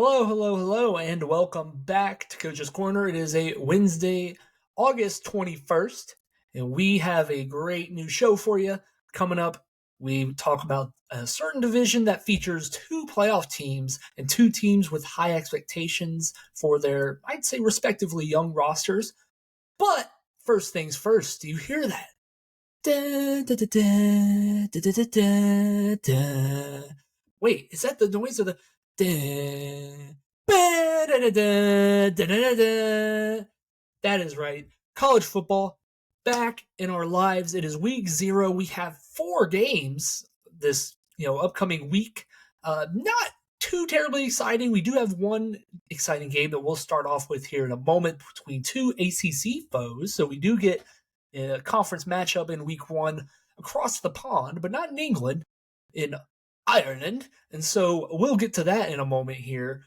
Hello, hello, hello, and welcome back to Coach's Corner. It is a Wednesday, August 21st, and we have a great new show for you coming up. We talk about a certain division that features two playoff teams and two teams with high expectations for their, I'd say, respectively young rosters. But first things first, do you hear that? Da, da, da, da, da, da, da, da. Wait, is that the noise of the da, ba, da, da, da, da, da, da? That is right. College football back in our lives. It is week 0. We have 4 games this upcoming week. Not too terribly exciting. We do have one exciting game that we'll start off with here in a moment between two ACC foes. So we do get a conference matchup in week 1 across the pond, but not in England, in Ireland. And so we'll get to that in a moment here.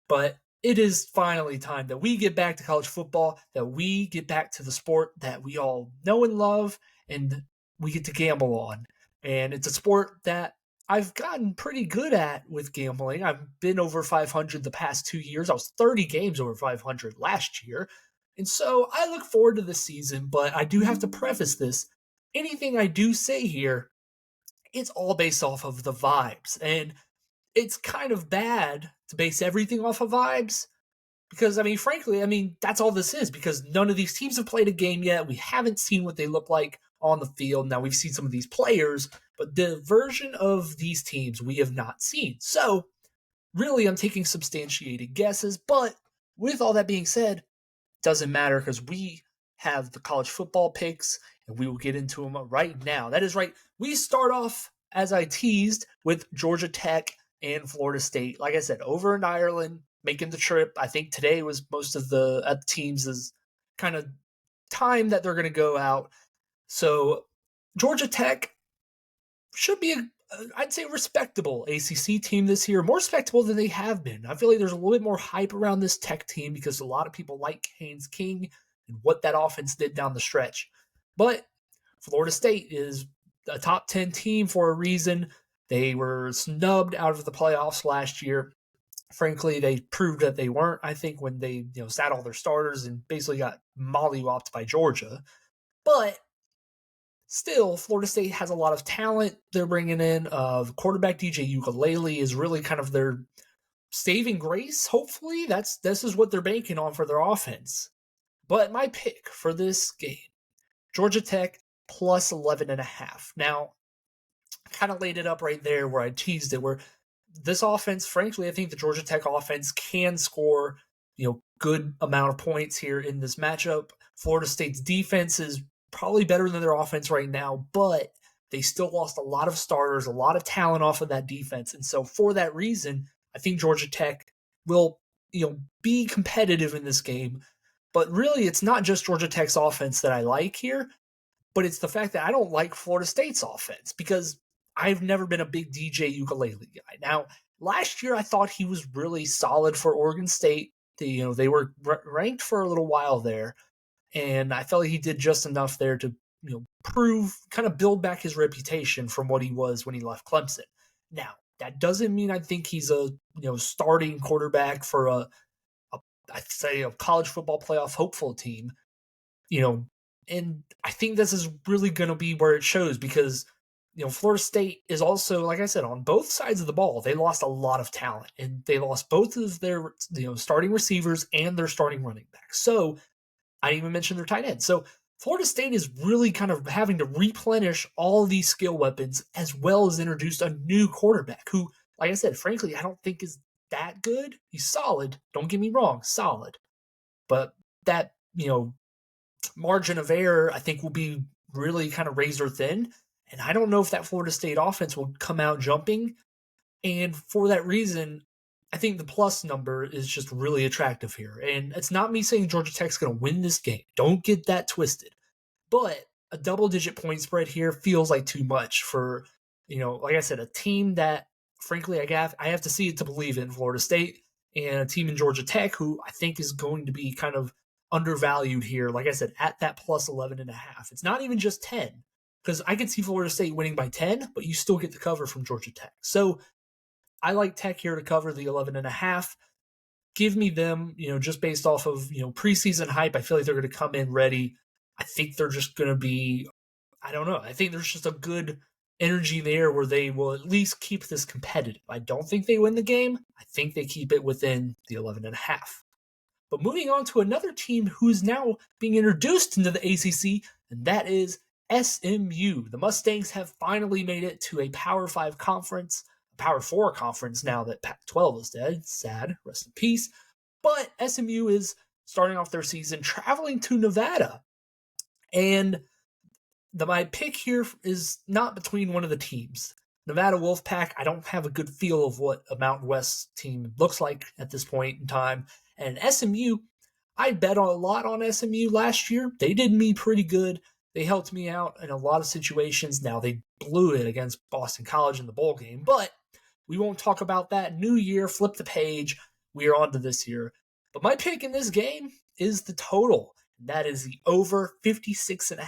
But it is finally time that we get back to college football, that we get back to the sport that we all know and love, and we get to gamble on. And it's a sport that I've gotten pretty good at with gambling. I've been over 500 the past 2 years. I was 30 games over 500 last year. And so I look forward to this season, but I do have to preface this. Anything I do say here, it's all based off of the vibes. And it's kind of bad to base everything off of vibes because, frankly, that's all this is because none of these teams have played a game yet. We haven't seen what they look like on the field. Now, we've seen some of these players, but the version of these teams we have not seen. So, really, I'm taking substantiated guesses, but with all that being said, doesn't matter because we have the college football picks and we will get into them right now. That is right. We start off, as I teased, with Georgia Tech and Florida State. Like I said, over in Ireland, making the trip. I think today was most of the teams' kind of time that they're going to go out. So Georgia Tech should be I'd say respectable ACC team this year, more respectable than they have been. I feel like there's a little bit more hype around this Tech team because a lot of people like Haynes King and what that offense did down the stretch. But Florida State is a top 10 team for a reason. They were snubbed out of the playoffs last year. Frankly, they proved that they weren't, I think, when they sat all their starters and basically got mollywopped by Georgia. But still, Florida State has a lot of talent they're bringing in. Quarterback DJ Ukulele is really kind of their saving grace, hopefully. This is what they're banking on for their offense. But my pick for this game, Georgia Tech plus 11.5. Now, I kind of laid it up right there where I teased it, where this offense, frankly, I think the Georgia Tech offense can score, good amount of points here in this matchup. Florida State's defense is probably better than their offense right now, but they still lost a lot of starters, a lot of talent off of that defense. And so for that reason, I think Georgia Tech will, be competitive in this game. But really, it's not just Georgia Tech's offense that I like here, but it's the fact that I don't like Florida State's offense because I've never been a big DJ Ukulele guy. Now, last year I thought he was really solid for Oregon State. They were ranked for a little while there, and I felt like he did just enough there to prove, kind of build back his reputation from what he was when he left Clemson. Now, that doesn't mean I think he's a starting quarterback for I'd say a college football playoff hopeful team. And I think this is really going to be where it shows because Florida State is also, like I said, on both sides of the ball, they lost a lot of talent and they lost both of their starting receivers and their starting running backs. So I didn't even mention their tight end. So Florida State is really kind of having to replenish all of these skill weapons as well as introduce a new quarterback who, like I said, frankly, I don't think is that good. He's solid. Don't get me wrong, solid. But that, margin of error, I think will be really kind of razor thin. And I don't know if that Florida State offense will come out jumping. And for that reason, I think the plus number is just really attractive here. And it's not me saying Georgia Tech's going to win this game. Don't get that twisted. But a double-digit point spread here feels like too much for, like I said, a team that, frankly, I have to see it to believe in Florida State and a team in Georgia Tech who I think is going to be kind of undervalued here. Like I said, at that plus 11.5. It's not even just 10 because I can see Florida State winning by 10, but you still get the cover from Georgia Tech. So I like Tech here to cover the 11.5. give me them, just based off of, preseason hype. I feel like they're going to come in ready. I think they're just going to be, I don't know. I think there's just a good energy there where they will at least keep this competitive. I don't think they win the game. I think they keep it within the 11.5. But moving on to another team who's now being introduced into the ACC, and that is SMU. The Mustangs have finally made it to a Power 5 conference, a Power 4 conference now that Pac-12 is dead. Sad, rest in peace. But SMU is starting off their season traveling to Nevada. And my pick here is not between one of the teams. Nevada Wolfpack, I don't have a good feel of what a Mountain West team looks like at this point in time. And SMU, I bet a lot on SMU last year. They did me pretty good. They helped me out in a lot of situations. Now, they blew it against Boston College in the bowl game, but we won't talk about that. New year, flip the page. We are on to this year. But my pick in this game is the total. That is the over 56.5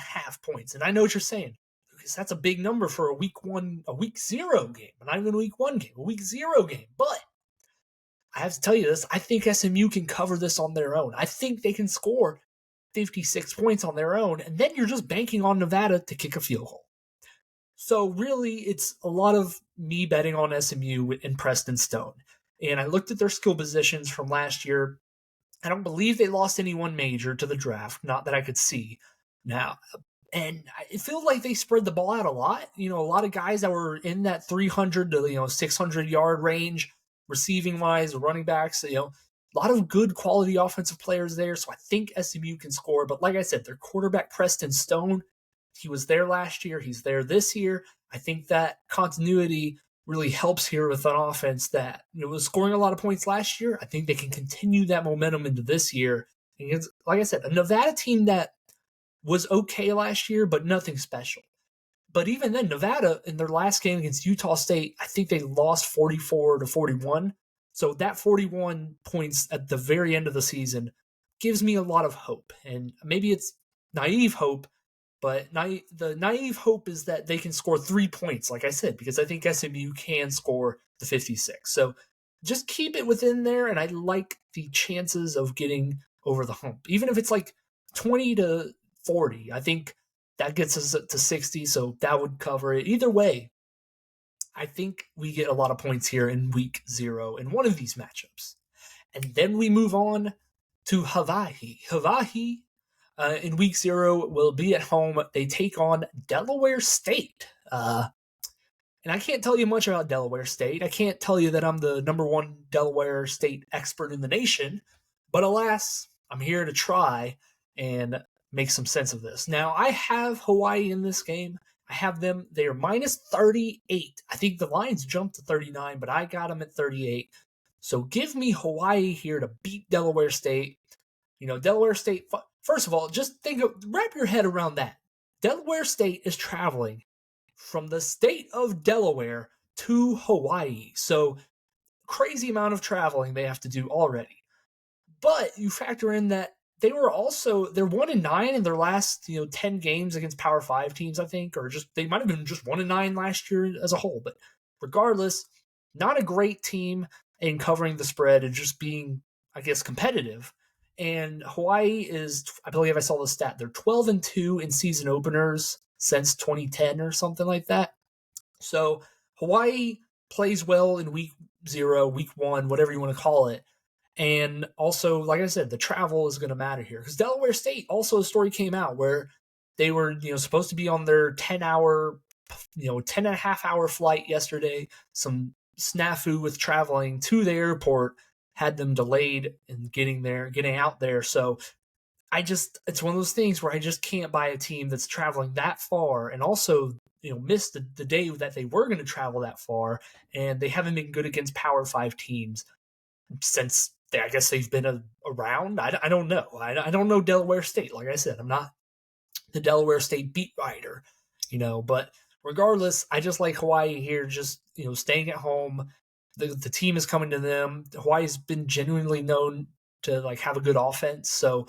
points. And I know what you're saying, because that's a big number for a week 0 game. Not even a week 1 game, a week 0 game. But I have to tell you this, I think SMU can cover this on their own. I think they can score 56 points on their own, and then you're just banking on Nevada to kick a field goal. So really, it's a lot of me betting on SMU and Preston Stone. And I looked at their skill positions from last year. I don't believe they lost anyone major to the draft, not that I could see now. And it feels like they spread the ball out a lot. A lot of guys that were in that 300 to 600 yard range, receiving wise, running backs. A lot of good quality offensive players there. So I think SMU can score. But like I said, their quarterback Preston Stone, he was there last year. He's there this year. I think that continuity really helps here with an offense that was scoring a lot of points last year. I think they can continue that momentum into this year. And it's, like I said, a Nevada team that was okay last year, but nothing special. But even then, Nevada, in their last game against Utah State, I think they lost 44-41. So that 41 points at the very end of the season gives me a lot of hope. And maybe it's naive hope, but the naive hope is that they can score 3 points, like I said, because I think SMU can score the 56. So just keep it within there, and I like the chances of getting over the hump. Even if it's like 20-40, I think that gets us to 60, so that would cover it. Either way, I think we get a lot of points here in week 0 in one of these matchups. And then we move on to Hawaii. Hawaii in week 0 will be at home. They take on Delaware State. And I can't tell you much about Delaware State. I can't tell you that I'm the #1 Delaware State expert in the nation. But alas, I'm here to try and make some sense of this. Now, I have Hawaii in this game. I have them. They are -38. I think the lines jumped to 39, but I got them at 38. So give me Hawaii here to beat Delaware State. Delaware State, first of all, just wrap your head around that. Delaware State is traveling from the state of Delaware to Hawaii. So crazy amount of traveling they have to do already. But you factor in that they're 1-9 in their last 10 games against Power 5 teams, I think, or they might have been just 1-9 last year as a whole. But regardless, not a great team in covering the spread and just being, I guess, competitive. And Hawaii is, I believe I saw the stat, they're 12-2 in season openers since 2010 or something like that. So Hawaii plays well in week 0, week 1, whatever you want to call it. And also, like I said, the travel is going to matter here. Because Delaware State, also a story came out where they were, supposed to be on their 10-hour, 10.5-hour flight yesterday. Some snafu with traveling to the airport had them delayed in getting out there. So it's one of those things where I just can't buy a team that's traveling that far and also, missed the day that they were going to travel that far. And they haven't been good against Power 5 teams since I guess they've been around. I don't know. I don't know Delaware State. Like I said, I'm not the Delaware State beat writer, but regardless, I just like Hawaii here, just, staying at home. The team is coming to them. Hawaii's been genuinely known to have a good offense. So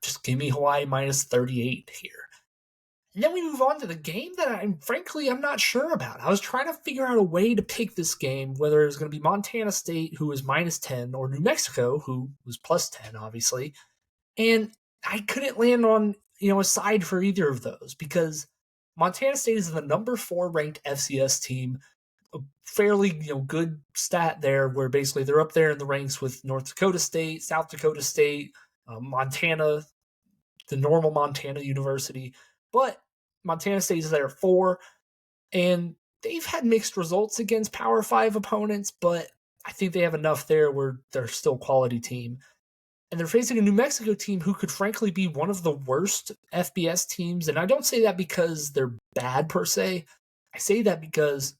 just give me Hawaii -38 here. And then we move on to the game that I'm not sure about. I was trying to figure out a way to pick this game, whether it was going to be Montana State, who was -10, or New Mexico, who was +10, obviously. And I couldn't land on, a side for either of those because Montana State is the number 4 ranked FCS team, a fairly, good stat there where basically they're up there in the ranks with North Dakota State, South Dakota State, Montana, the normal Montana University. But Montana State is there at 4, and they've had mixed results against Power 5 opponents, but I think they have enough there where they're still a quality team. And they're facing a New Mexico team who could frankly be one of the worst FBS teams. And I don't say that because they're bad per se. I say that because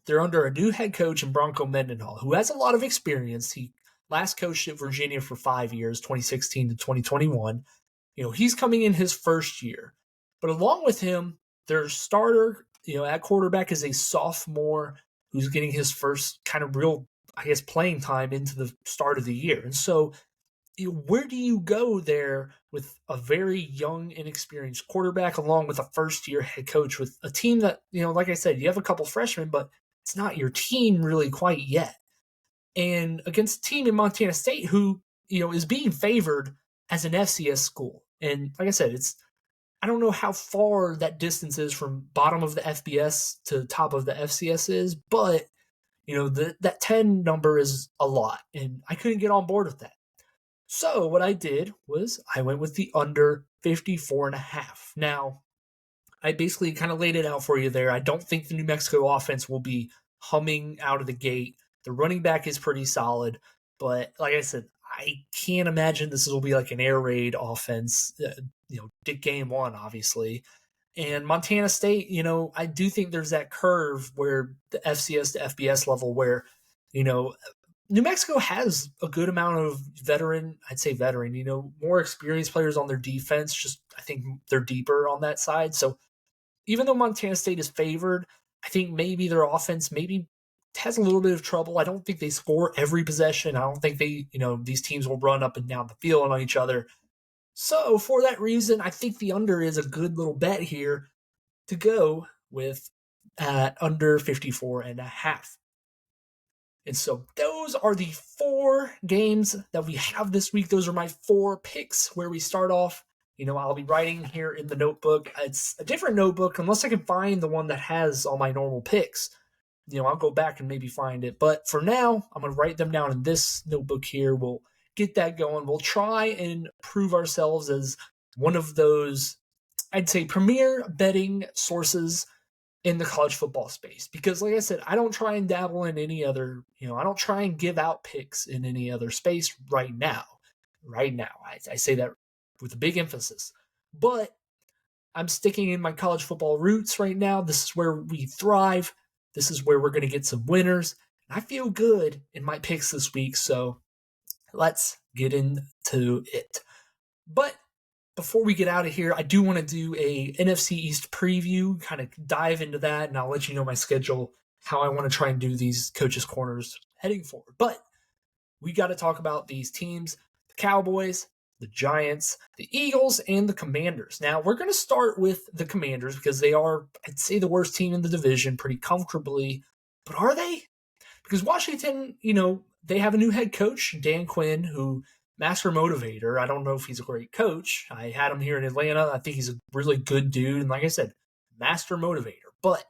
they're under a new head coach in Bronco Mendenhall, who has a lot of experience. He last coached at Virginia for 5 years, 2016 to 2021. He's coming in his first year. But along with him, their starter, at quarterback is a sophomore who's getting his first kind of real, playing time into the start of the year. And so where do you go there with a very young, inexperienced quarterback along with a first-year head coach with a team that, like I said, you have a couple freshmen, but it's not your team really quite yet. And against a team in Montana State who, is being favored as an FCS school. And like I said, I don't know how far that distance is from bottom of the FBS to top of the FCS is, but, that 10 number is a lot. And I couldn't get on board with that. So what I did was I went with the under 54.5. Now, I basically kind of laid it out for you there. I don't think the New Mexico offense will be humming out of the gate. The running back is pretty solid, but like I said, I can't imagine this will be like an air raid offense, game one, obviously. And Montana State, I do think there's that curve where the FCS to FBS level where, New Mexico has a good amount of more experienced players on their defense. Just, I think they're deeper on that side. So even though Montana State is favored, I think maybe their offense has a little bit of trouble. I don't think they score every possession. I don't think these teams will run up and down the field on each other. So for that reason, I think the under is a good little bet here to go with at under 54.5. And so those are the 4 games that we have this week. Those are my 4 picks where we start off. I'll be writing here in the notebook. It's a different notebook unless I can find the one that has all my normal picks. I'll go back and maybe find it. But for now, I'm going to write them down in this notebook here. We'll get that going. We'll try and prove ourselves as one of those, I'd say, premier betting sources in the college football space. Because like I said, I don't try and dabble in any other, I don't try and give out picks in any other space right now. I say that with a big emphasis. But I'm sticking in my college football roots right now. This is where we thrive. This is where we're going to get some winners. I feel good in my picks this week, so let's get into it. But before we get out of here, I do want to do a NFC East preview, kind of dive into that, and I'll let you know my schedule, how I want to try and do these coaches' corners heading forward. But we got to talk about these teams, the Cowboys, the Giants, the Eagles, and the Commanders. Now, we're going to start with the Commanders because they are, I'd say, the worst team in the division pretty comfortably. But are they? Because Washington, they have a new head coach, Dan Quinn, who master motivator. I don't know if he's a great coach. I had him here in Atlanta. I think he's a really good dude. And like I said, master motivator. But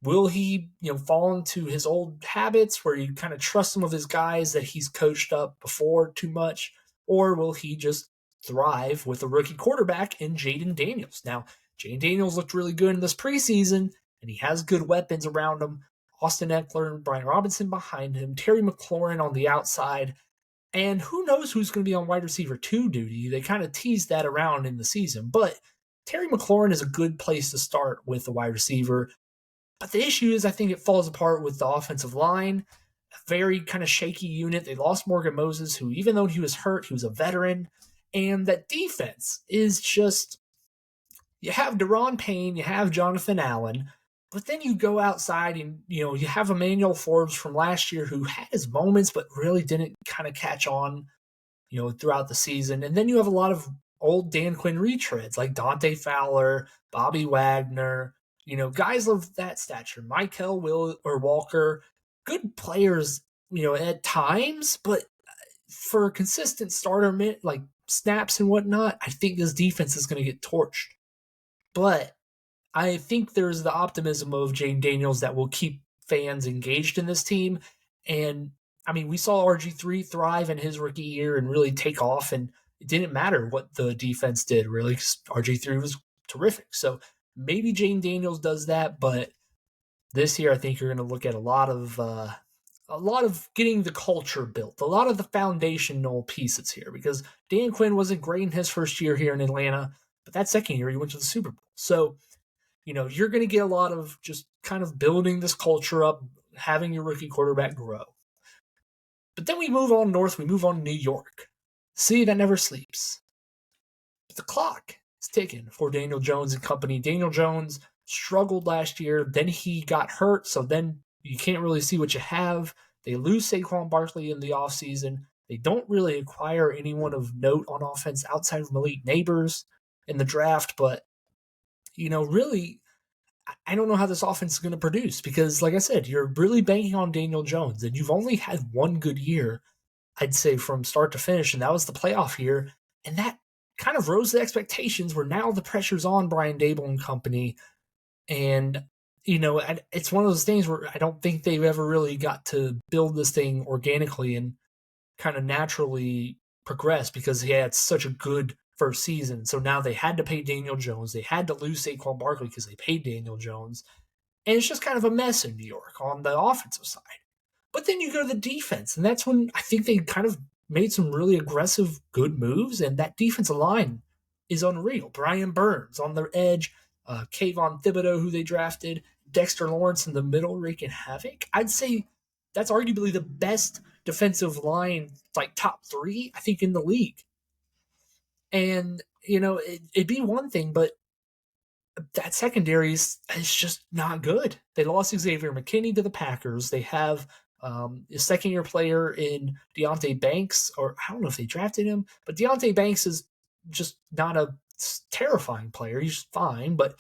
will he, fall into his old habits where you kind of trust some of his guys that he's coached up before too much? Or will he just thrive with a rookie quarterback in Jaden Daniels? Now, Jaden Daniels looked really good in this preseason, and he has good weapons around him. Austin Eckler and Brian Robinson behind him, Terry McLaurin on the outside. And who knows who's going to be on wide receiver 2 duty. They kind of teased that around in the season. But Terry McLaurin is a good place to start with the wide receiver. But the issue is I think it falls apart with the offensive line. A very kind of shaky unit. They lost Morgan Moses, who even though he was hurt, he was a veteran. And that defense is just, you have Deron Payne, you have Jonathan Allen, but then you go outside and, you have Emmanuel Forbes from last year who had his moments but really didn't kind of catch on, throughout the season. And then you have a lot of old Dan Quinn retreads like Dante Fowler, Bobby Wagner, guys of that stature, Michael Will or Walker, good players, at times, but for a consistent starter like snaps and whatnot, I think this defense is going to get torched. But I think there's the optimism of Jane Daniels that will keep fans engaged in this team. And I mean, we saw RG3 thrive in his rookie year and really take off, and it didn't matter what the defense did, really, because RG3 was terrific. So maybe Jane Daniels does that, but this year I think you're going to look at a lot of getting the culture built, a lot of the foundational pieces here, because Dan Quinn wasn't great in his first year here in Atlanta, but that second year he went to the Super Bowl. So you're going to get a lot of just kind of building this culture up, having your rookie quarterback grow. But then we move on north, we move on to New York, city that never sleeps. But the clock is ticking for Daniel Jones and company. Daniel Jones struggled last year, then he got hurt, so then you can't really see what you have. They lose Saquon Barkley in the offseason. They don't really acquire anyone of note on offense outside of Malik Neighbors in the draft, but really, I don't know how this offense is going to produce because, like I said, you're really banking on Daniel Jones, and you've only had one good year, I'd say, from start to finish, and that was the playoff year, and that kind of rose the expectations where now the pressure's on Brian Dable and company, and, it's one of those things where I don't think they've ever really got to build this thing organically and kind of naturally progress because he had such a good first season. So now they had to pay Daniel Jones. They had to lose Saquon Barkley because they paid Daniel Jones. And it's just kind of a mess in New York on the offensive side. But then you go to the defense, and that's when I think they kind of made some really aggressive, good moves, and that defensive line is unreal. Brian Burns on their edge, Kayvon Thibodeau, who they drafted, Dexter Lawrence in the middle, wreaking havoc. I'd say that's arguably the best defensive line, like top 3, I think, in the league. And, it'd be one thing, but that secondary is just not good. They lost Xavier McKinney to the Packers. They have a second-year player in Deonte Banks, or I don't know if they drafted him, but Deonte Banks is just not a terrifying player. He's fine, but,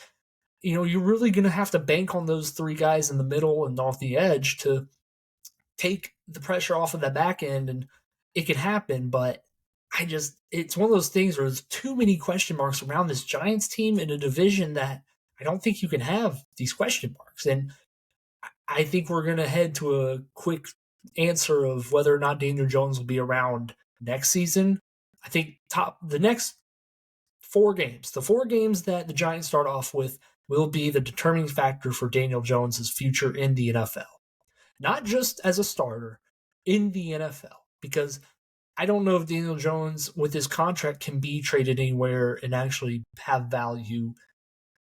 you're really going to have to bank on those 3 guys in the middle and off the edge to take the pressure off of that back end, and it can happen, but it's one of those things where there's too many question marks around this Giants team in a division that I don't think you can have these question marks. And I think we're going to head to a quick answer of whether or not Daniel Jones will be around next season. I think the next 4 games, the 4 games that the Giants start off with will be the determining factor for Daniel Jones' future in the NFL. Not just as a starter, in the NFL. Because I don't know if Daniel Jones, with his contract, can be traded anywhere and actually have value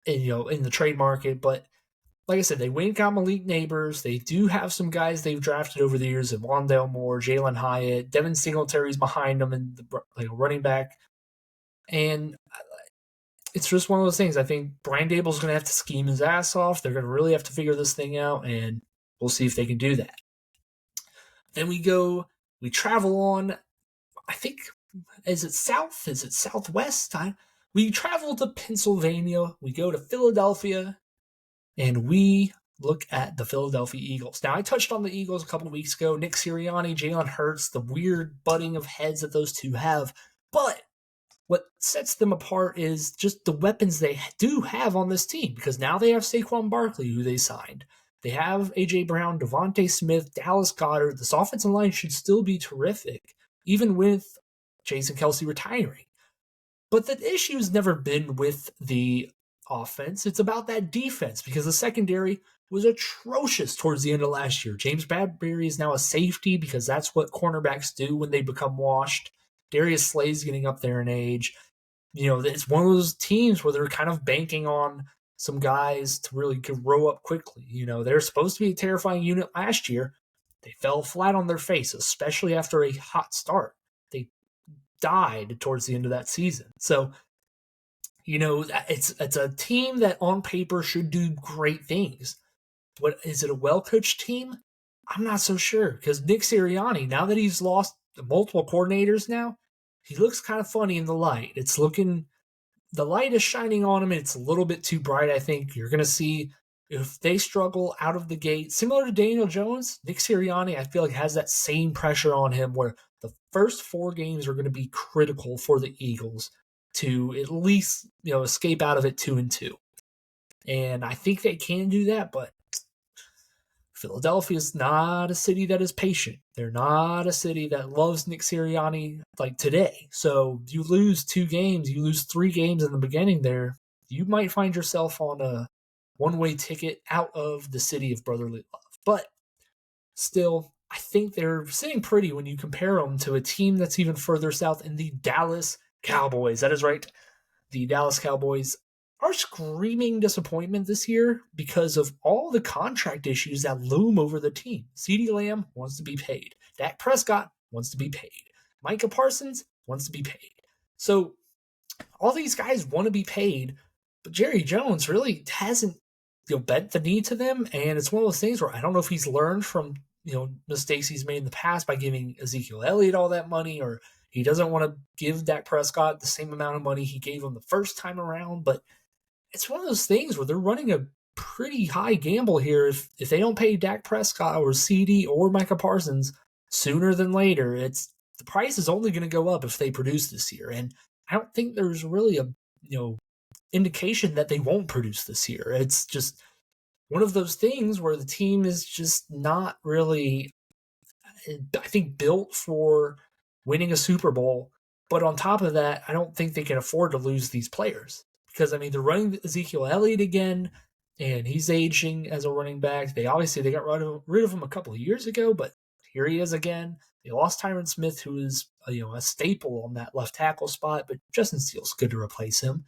in the trade market. But like I said, they went and got Malik Neighbors. They do have some guys they've drafted over the years: Wandale Moore, Jalen Hyatt, Devin Singletary's behind them in the running back. And it's just one of those things. I think Brian Dable's going to have to scheme his ass off. They're going to really have to figure this thing out, and we'll see if they can do that. Then we travel on, I think, is it south? Is it southwest? We travel to Pennsylvania. We go to Philadelphia, and we look at the Philadelphia Eagles. Now, I touched on the Eagles a couple of weeks ago. Nick Sirianni, Jalen Hurts, the weird butting of heads that those two have. But what sets them apart is just the weapons they do have on this team, because now they have Saquon Barkley, who they signed. They have A.J. Brown, Devontae Smith, Dallas Goedert. This offensive line should still be terrific, even with Jason Kelce retiring. But the issue has never been with the offense. It's about that defense, because the secondary was atrocious towards the end of last year. James Bradbury is now a safety because that's what cornerbacks do when they become washed. Darius Slay's getting up there in age. It's one of those teams where they're kind of banking on some guys to really grow up quickly. They're supposed to be a terrifying unit last year. They fell flat on their face, especially after a hot start. They died towards the end of that season. So, it's a team that on paper should do great things. But is it a well-coached team? I'm not so sure, because Nick Sirianni, now that he's lost multiple coordinators now, he looks kind of funny in the light. The light is shining on him, and it's a little bit too bright, I think. You're going to see if they struggle out of the gate, similar to Daniel Jones, Nick Sirianni, I feel like has that same pressure on him where the first 4 games are going to be critical for the Eagles to at least, escape out of it 2-2. And I think they can do that, but Philadelphia is not a city that is patient. They're not a city that loves Nick Sirianni like today. So you lose 2 games, you lose 3 games in the beginning there, you might find yourself on a one-way ticket out of the city of brotherly love. But still, I think they're sitting pretty when you compare them to a team that's even further south in the Dallas Cowboys. That is right. The Dallas Cowboys are screaming disappointment this year because of all the contract issues that loom over the team. CeeDee Lamb wants to be paid. Dak Prescott wants to be paid. Micah Parsons wants to be paid. So all these guys want to be paid, but Jerry Jones really hasn't bent the knee to them. And it's one of those things where I don't know if he's learned from mistakes he's made in the past by giving Ezekiel Elliott all that money, or he doesn't want to give Dak Prescott the same amount of money he gave him the first time around. But it's one of those things where they're running a pretty high gamble here. If they don't pay Dak Prescott or CD or Micah Parsons sooner than later, the price is only going to go up if they produce this year. And I don't think there's really a indication that they won't produce this year. It's just one of those things where the team is just not really, I think, built for winning a Super Bowl. But on top of that, I don't think they can afford to lose these players. Because, they're running Ezekiel Elliott again, and he's aging as a running back. They got rid of him a couple of years ago, but here he is again. They lost Tyron Smith, who is a staple on that left tackle spot, but Justin Steele's good to replace him.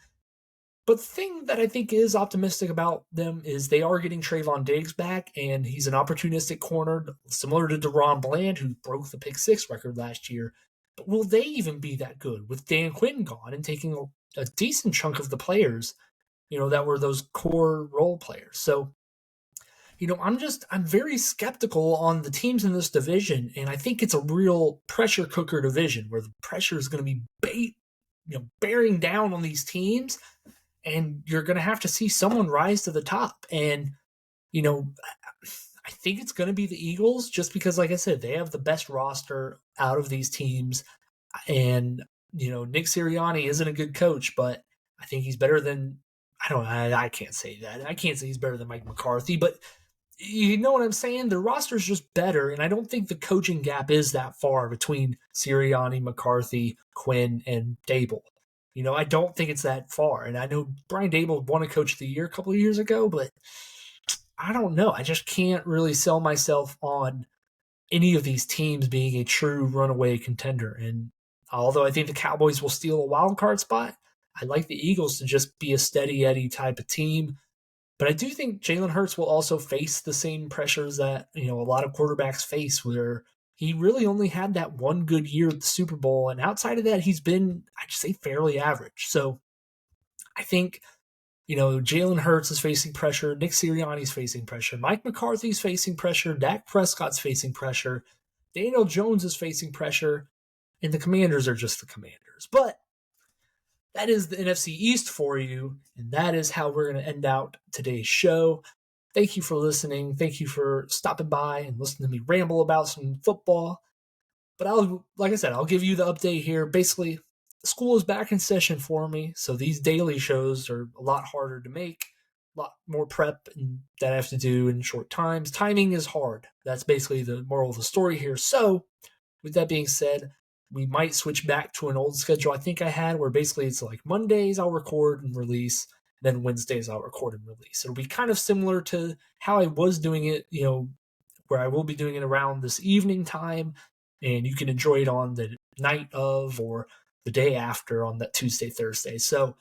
But the thing that I think is optimistic about them is they are getting Trayvon Diggs back, and he's an opportunistic corner, similar to DeRon Bland, who broke the pick 6 record last year. But will they even be that good with Dan Quinn gone and taking a decent chunk of the players, that were those core role players? So, I'm very skeptical on the teams in this division, and I think it's a real pressure cooker division where the pressure is going to be bearing down on these teams, and you're going to have to see someone rise to the top. And, I think it's going to be the Eagles just because, like I said, they have the best roster out of these teams. And, Nick Sirianni isn't a good coach, but I think he's better than, I can't say that. I can't say he's better than Mike McCarthy, but you know what I'm saying? The roster's just better, and I don't think the coaching gap is that far between Sirianni, McCarthy, Quinn, and Dable. I don't think it's that far. And I know Brian Dable won a Coach of the Year a couple of years ago, but I don't know. I just can't really sell myself on any of these teams being a true runaway contender. And although I think the Cowboys will steal a wild card spot, I like the Eagles to just be a steady Eddie type of team. But I do think Jalen Hurts will also face the same pressures that, a lot of quarterbacks face, where he really only had that one good year at the Super Bowl. And outside of that, he's been, I'd say, fairly average. So I think, Jalen Hurts is facing pressure. Nick Sirianni's facing pressure. Mike McCarthy's facing pressure. Dak Prescott's facing pressure. Daniel Jones is facing pressure. And the Commanders are just the Commanders. But that is the NFC East for you. And that is how we're going to end out today's show. Thank you for listening. Thank you for stopping by and listening to me ramble about some football. But like I said, I'll give you the update here. Basically, school is back in session for me, so these daily shows are a lot harder to make, a lot more prep that I have to do in short times. Timing is hard. That's basically the moral of the story here. So, with that being said, we might switch back to an old schedule I think I had, where basically it's like Mondays I'll record and release, then Wednesdays I'll record and release. It'll be kind of similar to how I was doing it, where I will be doing it around this evening time, and you can enjoy it on the night of or the day after on that Tuesday, Thursday. So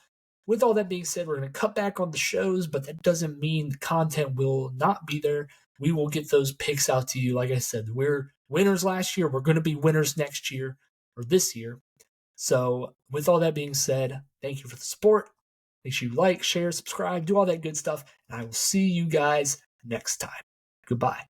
with all that being said, we're going to cut back on the shows, but that doesn't mean the content will not be there. We will get those picks out to you. Like I said, we're winners last year. We're going to be winners next year or this year. So with all that being said, thank you for the support. Make sure you like, share, subscribe, do all that good stuff. And I will see you guys next time. Goodbye.